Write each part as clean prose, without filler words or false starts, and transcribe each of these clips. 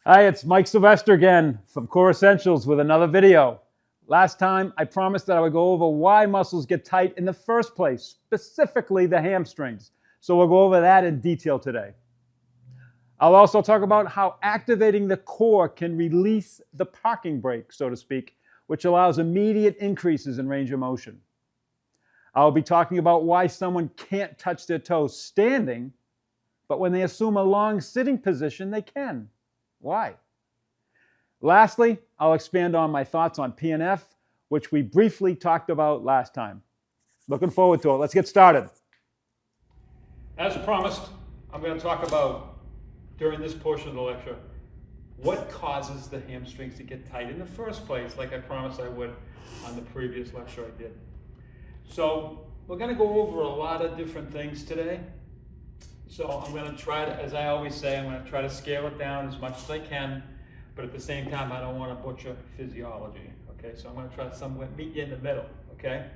Hi, it's Mike Sylvester again from Core Essentials with another video. Last time, I promised that I would go over why muscles get tight in the first place, specifically the hamstrings. So we'll go over that in detail today. I'll also talk about how activating the core can release the parking brake, so to speak, which allows immediate increases in range of motion. I'll be talking about why someone can't touch their toes standing, but when they assume a long sitting position, they can. Why? Lastly, I'll expand on my thoughts on PNF, which we briefly talked about last time. Looking forward to it. Let's get started. As promised, I'm going to talk about, during this portion of the lecture, what causes the hamstrings to get tight in the first place, like I promised I would on the previous lecture I did. So we're going to go over a lot of different things today. So I'm going to try to, as I always say, I'm going to try to scale it down as much as I can, but at the same time, I don't want to butcher physiology, okay? So I'm going to try to somewhat meet you in the middle, okay?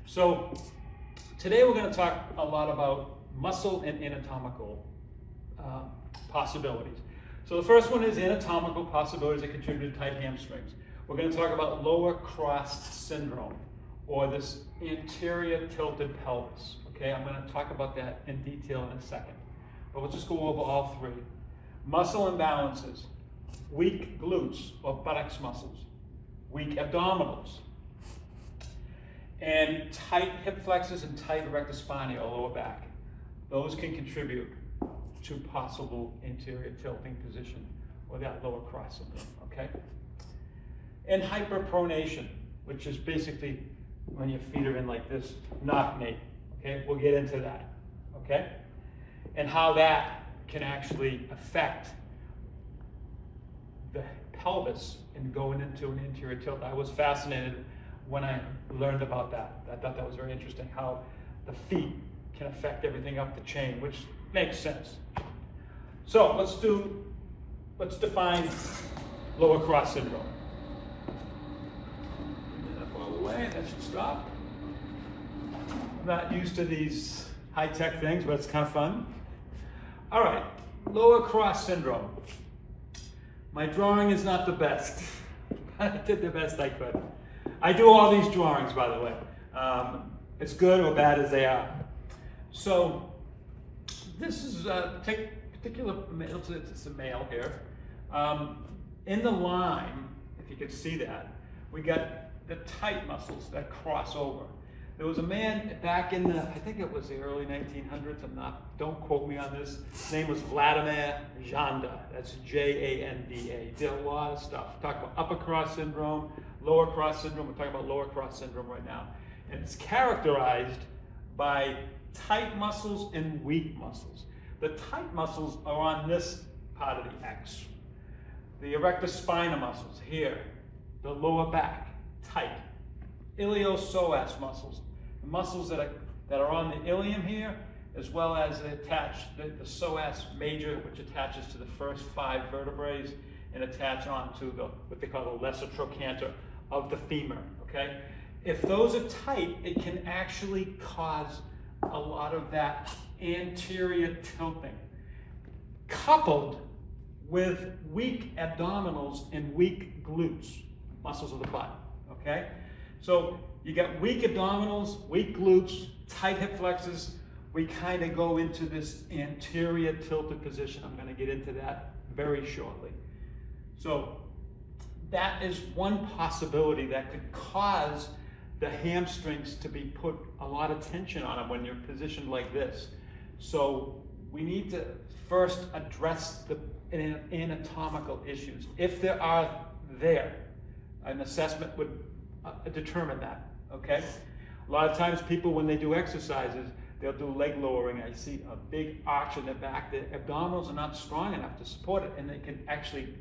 So today we're going to talk a lot about muscle and anatomical possibilities. So the first one is anatomical possibilities that contribute to tight hamstrings. We're going to talk about lower cross syndrome, or this anterior tilted pelvis. Okay, I'm going to talk about that in detail in a second. But we'll just go over all three. Muscle imbalances, weak glutes or buttocks muscles, weak abdominals, and tight hip flexors and tight erector spinae or lower back. Those can contribute to possible anterior tilting position or that lower cross syndrome, okay? And hyperpronation, which is basically when your feet are in like this knock knee. Okay, we'll get into that, okay? And how that can actually affect the pelvis and going into an anterior tilt. I was fascinated when I learned about that. I thought that was very interesting, how the feet can affect everything up the chain, which makes sense. So let's define lower cross syndrome. Get that all the way, that should stop. I'm not used to these high-tech things, but it's kind of fun. All right, lower cross syndrome. My drawing is not the best. I did the best I could. I do all these drawings, by the way. It's good or bad as they are. So this is a particular male, it's a male here. In the line, if you could see that, we got the tight muscles that cross over. There was a man back in the, I think it was the early 1900s, don't quote me on this. His name was Vladimir Janda. That's J-A-N-D-A. He did a lot of stuff. Talk about upper cross syndrome, lower cross syndrome. We're talking about lower cross syndrome right now. And it's characterized by tight muscles and weak muscles. The tight muscles are on this part of the X. The erector spinae muscles here, the lower back, tight. Iliopsoas muscles, the muscles that are on the ilium here, as well as attach the psoas major, which attaches to the first 5 vertebrae and attach onto what they call the lesser trochanter of the femur, okay? If those are tight, it can actually cause a lot of that anterior tilting, coupled with weak abdominals and weak glutes, muscles of the butt, okay? So you got weak abdominals, weak glutes, tight hip flexors. We kind of go into this anterior tilted position. I'm going to get into that very shortly. So that is one possibility that could cause the hamstrings to be put a lot of tension on them when you're positioned like this. So we need to first address the anatomical issues. If there are there, an assessment would determine that, okay? A lot of times people, when they do exercises, they'll do leg lowering. I see a big arch in the back. The abdominals are not strong enough to support it, and they can actually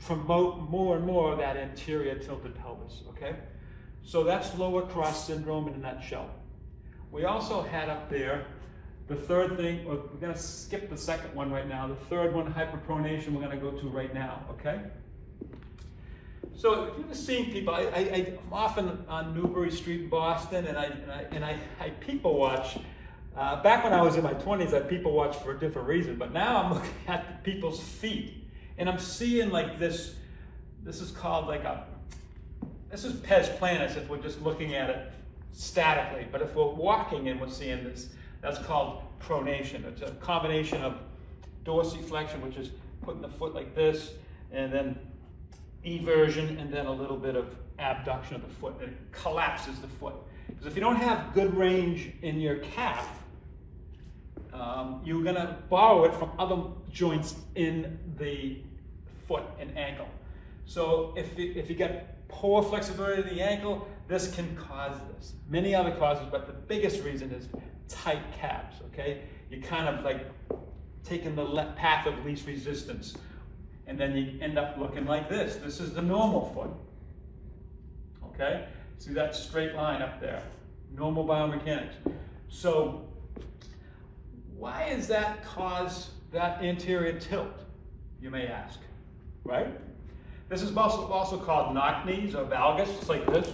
promote more and more of that anterior tilted pelvis, okay? So that's lower cross syndrome in a nutshell. We also had up there the third thing, we're gonna skip the second one right now. The third one, hyperpronation, we're gonna go to right now, okay? So if you've ever seen people, I'm often on Newbury Street in Boston, and I people watch. Back when I was in my 20s, I people watched for a different reason, but now I'm looking at people's feet, And I'm seeing like this is called like this is pes planus if we're just looking at it statically. But if we're walking and we're seeing this, that's called pronation. It's a combination of dorsiflexion, which is putting the foot like this, and then eversion, and then a little bit of abduction of the foot. It collapses the foot. Because if you don't have good range in your calf, you're going to borrow it from other joints in the foot and ankle. So if you get poor flexibility of the ankle, this can cause this. Many other causes, but the biggest reason is tight calves, okay? You're kind of like taking the path of least resistance, and then you end up looking like this. This is the normal foot, okay? See that straight line up there, normal biomechanics. So why does that cause that anterior tilt, you may ask, right? This is also called knock knees or valgus. It's like this,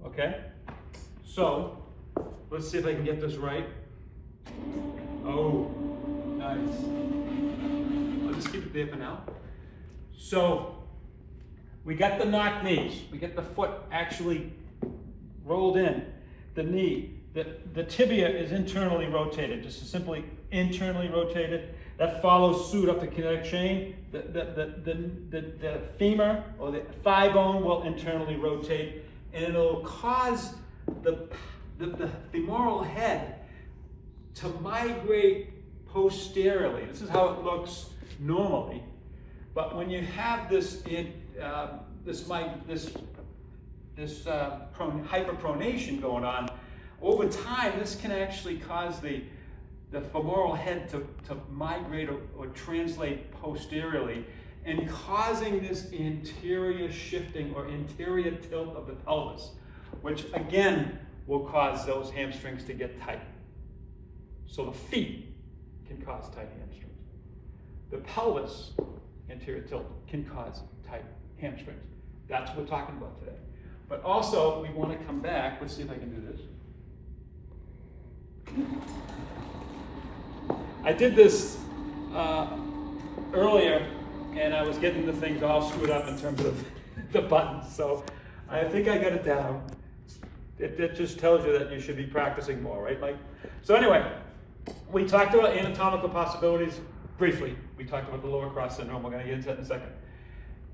okay? So let's see if I can get this right. Oh, nice. I'll just keep it there for now. So we got the knock knees. We get the foot actually rolled in, the knee. The tibia is internally rotated, just simply internally rotated. That follows suit up the kinetic chain. The femur or the thigh bone will internally rotate, and it'll cause the femoral head to migrate posteriorly. This is how it looks normally, but when you have this hyperpronation going on, over time, this can actually cause the femoral head to migrate or translate posteriorly, and causing this anterior shifting or anterior tilt of the pelvis, which again will cause those hamstrings to get tight. So the feet can cause tight hamstrings. The pelvis, anterior tilt, can cause tight hamstrings. That's what we're talking about today. But also, we want to come back. Let's see if I can do this. I did this earlier, and I was getting the things all screwed up in terms of the buttons. So I think I got it down. It just tells you that you should be practicing more, right, Mike? So anyway, we talked about anatomical possibilities briefly. We talked about the lower cross syndrome. We're going to get into that in a second.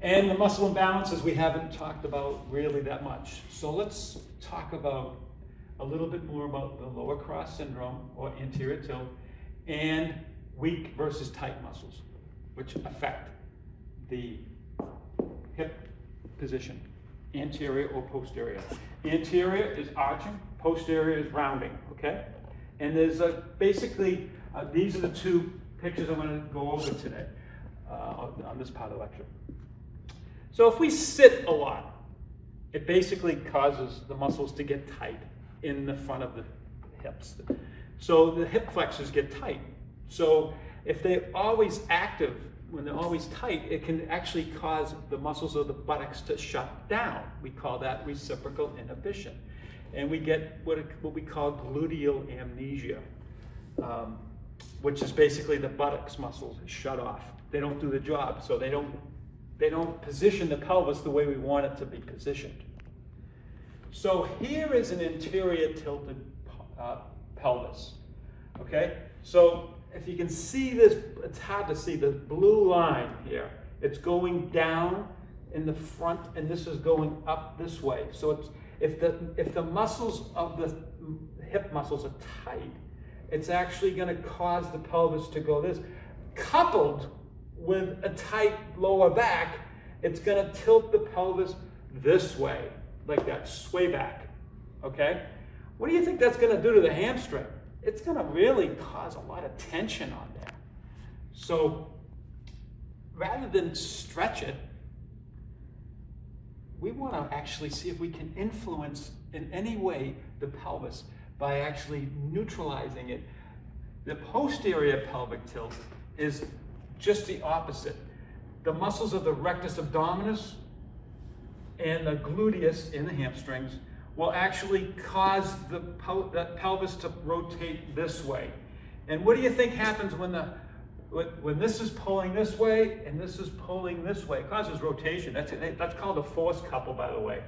And the muscle imbalances we haven't talked about really that much. So let's talk about a little bit more about the lower cross syndrome or anterior tilt and weak versus tight muscles, which affect the hip position, anterior or posterior. Anterior is arching, posterior is rounding, okay? And there's basically, these are the two pictures I'm going to go over today on this part of the lecture. So if we sit a lot, it basically causes the muscles to get tight in the front of the hips. So the hip flexors get tight. So if they're always active, when they're always tight, it can actually cause the muscles of the buttocks to shut down. We call that reciprocal inhibition. And we get what we call gluteal amnesia, which is basically the buttocks muscles shut off. They don't do the job, so they don't position the pelvis the way we want it to be positioned. So here is an anterior tilted pelvis, okay? So if you can see this, it's hard to see the blue line here. It's going down in the front, and this is going up this way. So it's, if the muscles of the hip muscles are tight, it's actually going to cause the pelvis to go this. Coupled with a tight lower back, it's going to tilt the pelvis this way, like that, sway back, okay? What do you think that's going to do to the hamstring? It's going to really cause a lot of tension on there. So rather than stretch it, we want to actually see if we can influence in any way the pelvis by actually neutralizing it. The posterior pelvic tilt is just the opposite. The muscles of the rectus abdominis and the gluteus in the hamstrings will actually cause that pelvis to rotate this way. And what do you think happens when the when this is pulling this way and this is pulling this way, it causes rotation. That's called a force couple, by the way.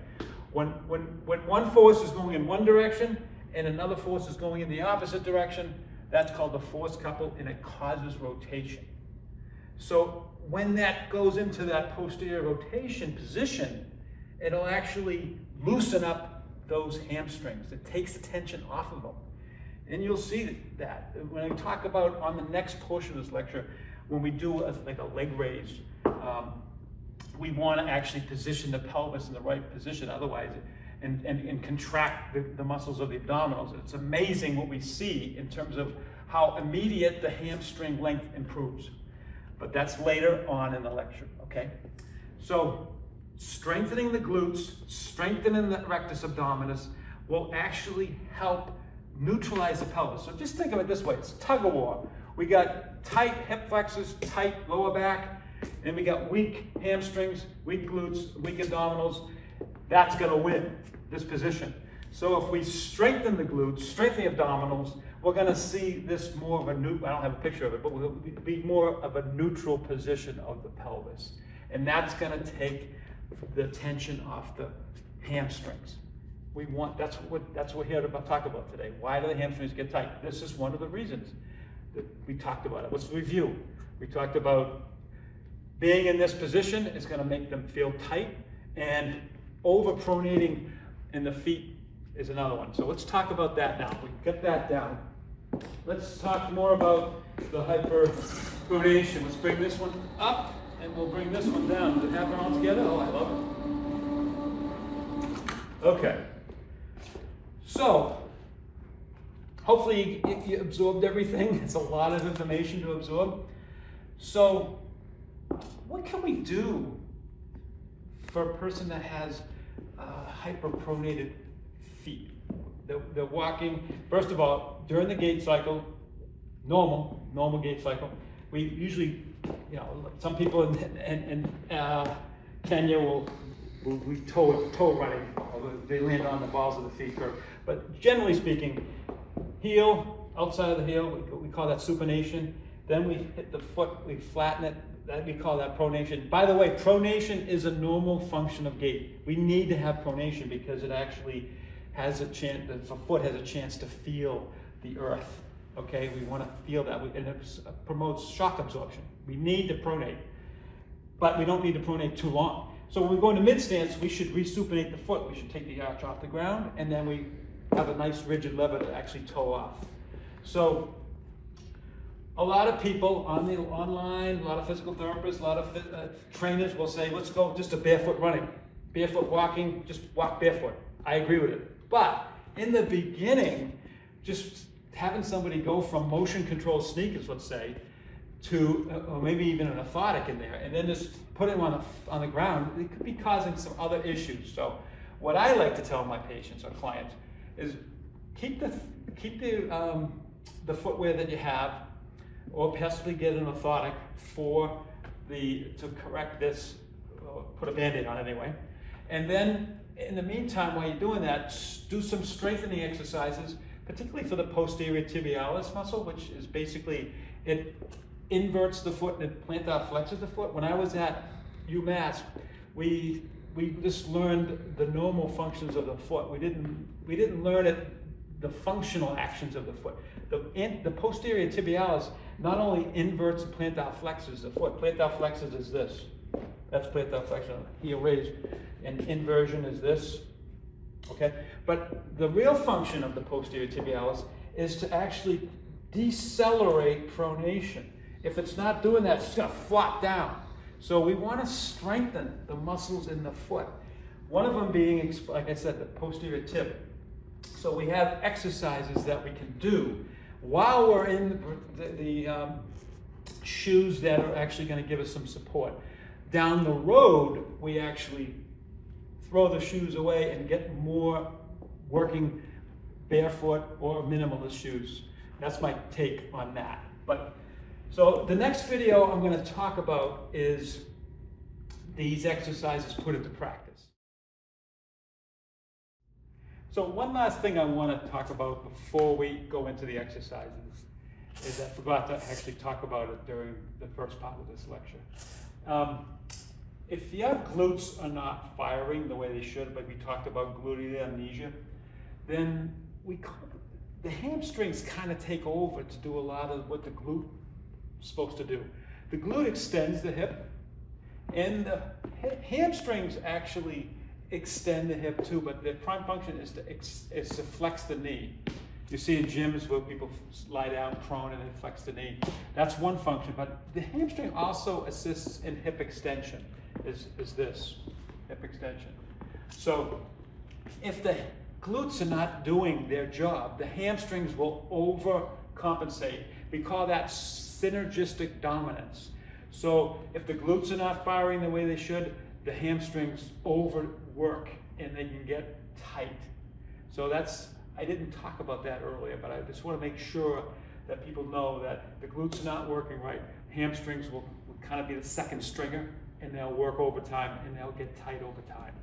When one force is going in one direction and another force is going in the opposite direction, that's called the force couple, and it causes rotation. So when that goes into that posterior rotation position, it'll actually loosen up those hamstrings. It takes the tension off of them. And you'll see that when I talk about on the next portion of this lecture, when we do like a leg raise, we want to actually position the pelvis in the right position, otherwise, and contract the muscles of the abdominals. It's amazing what we see in terms of how immediate the hamstring length improves. But that's later on in the lecture, okay? So strengthening the glutes, strengthening the rectus abdominis will actually help neutralize the pelvis. So just think of it this way, it's tug of war. We got tight hip flexors, tight lower back, and we got weak hamstrings, weak glutes, weak abdominals. That's gonna win this position. So if we strengthen the glutes, strengthen the abdominals, we're gonna see this more of a I don't have a picture of it, but we'll be more of a neutral position of the pelvis. And that's gonna take the tension off the hamstrings. That's what we're here to talk about today. Why do the hamstrings get tight? This is one of the reasons that we talked about it. Let's review. We talked about being in this position is going to make them feel tight, and overpronating in the feet is another one. So let's talk about that now. We get that down. Let's talk more about the hyperpronation. Let's bring this one up, and we'll bring this one down. Does it happen all together? Oh, I love it. Okay. So, hopefully you absorbed everything. It's a lot of information to absorb. So, what can we do for a person that has hyperpronated feet? They're walking, first of all, during the gait cycle, normal gait cycle, we usually, some people in Kenya will toe running, they land on the balls of the feet curve. But generally speaking, heel, outside of the heel, we call that supination. Then we hit the foot, we flatten it, we call that pronation. By the way, pronation is a normal function of gait. We need to have pronation because it actually has a chance, the foot has a chance to feel the earth. Okay, we want to feel that, and it promotes shock absorption. We need to pronate, but we don't need to pronate too long. So when we go into mid stance, we should resupinate the foot. We should take the arch off the ground, and then we have a nice rigid lever to actually toe off. So a lot of people online, a lot of physical therapists, a lot of trainers will say, let's go just a barefoot running, barefoot walking, just walk barefoot. I agree with it. But in the beginning, just having somebody go from motion control sneakers, let's say, to or maybe even an orthotic in there, and then just put him on the ground, it could be causing some other issues. So what I like to tell my patients or clients is keep the footwear that you have, or possibly get an orthotic to correct this, put a Band-Aid on it anyway. And then in the meantime, while you're doing that, do some strengthening exercises, particularly for the posterior tibialis muscle, which is basically, it inverts the foot and it plantar flexors the foot. When I was at UMass, we just learned the normal functions of the foot. We didn't learn the functional actions of the foot. The posterior tibialis not only inverts and plantar flexors the foot. Plantar flexors is this. That's plantar flexion, heel raise. And inversion is this. Okay? But the real function of the posterior tibialis is to actually decelerate pronation. If it's not doing that, it's just going to flop down. So we want to strengthen the muscles in the foot. One of them being, like I said, the posterior tib. So we have exercises that we can do while we're in the shoes that are actually going to give us some support. Down the road, we actually throw the shoes away and get more working barefoot or minimalist shoes. That's my take on that. So the next video I'm going to talk about is these exercises put into practice. So one last thing I want to talk about before we go into the exercises is I forgot to actually talk about it during the first part of this lecture. If your glutes are not firing the way they should, like we talked about gluteal amnesia, then the hamstrings kind of take over to do a lot of what the glute is supposed to do. The glute extends the hip, and the hamstrings actually extend the hip too, but their prime function is to flex the knee. You see in gyms where people lie down prone and then flex the knee. That's one function, but the hamstring also assists in hip extension, is this, hip extension. So if the glutes are not doing their job, the hamstrings will overcompensate. We call that synergistic dominance. So if the glutes are not firing the way they should, the hamstrings overwork and they can get tight. So I didn't talk about that earlier, but I just want to make sure that people know that the glutes are not working right. Hamstrings will kind of be the second stringer, and they'll work overtime and they'll get tight over time.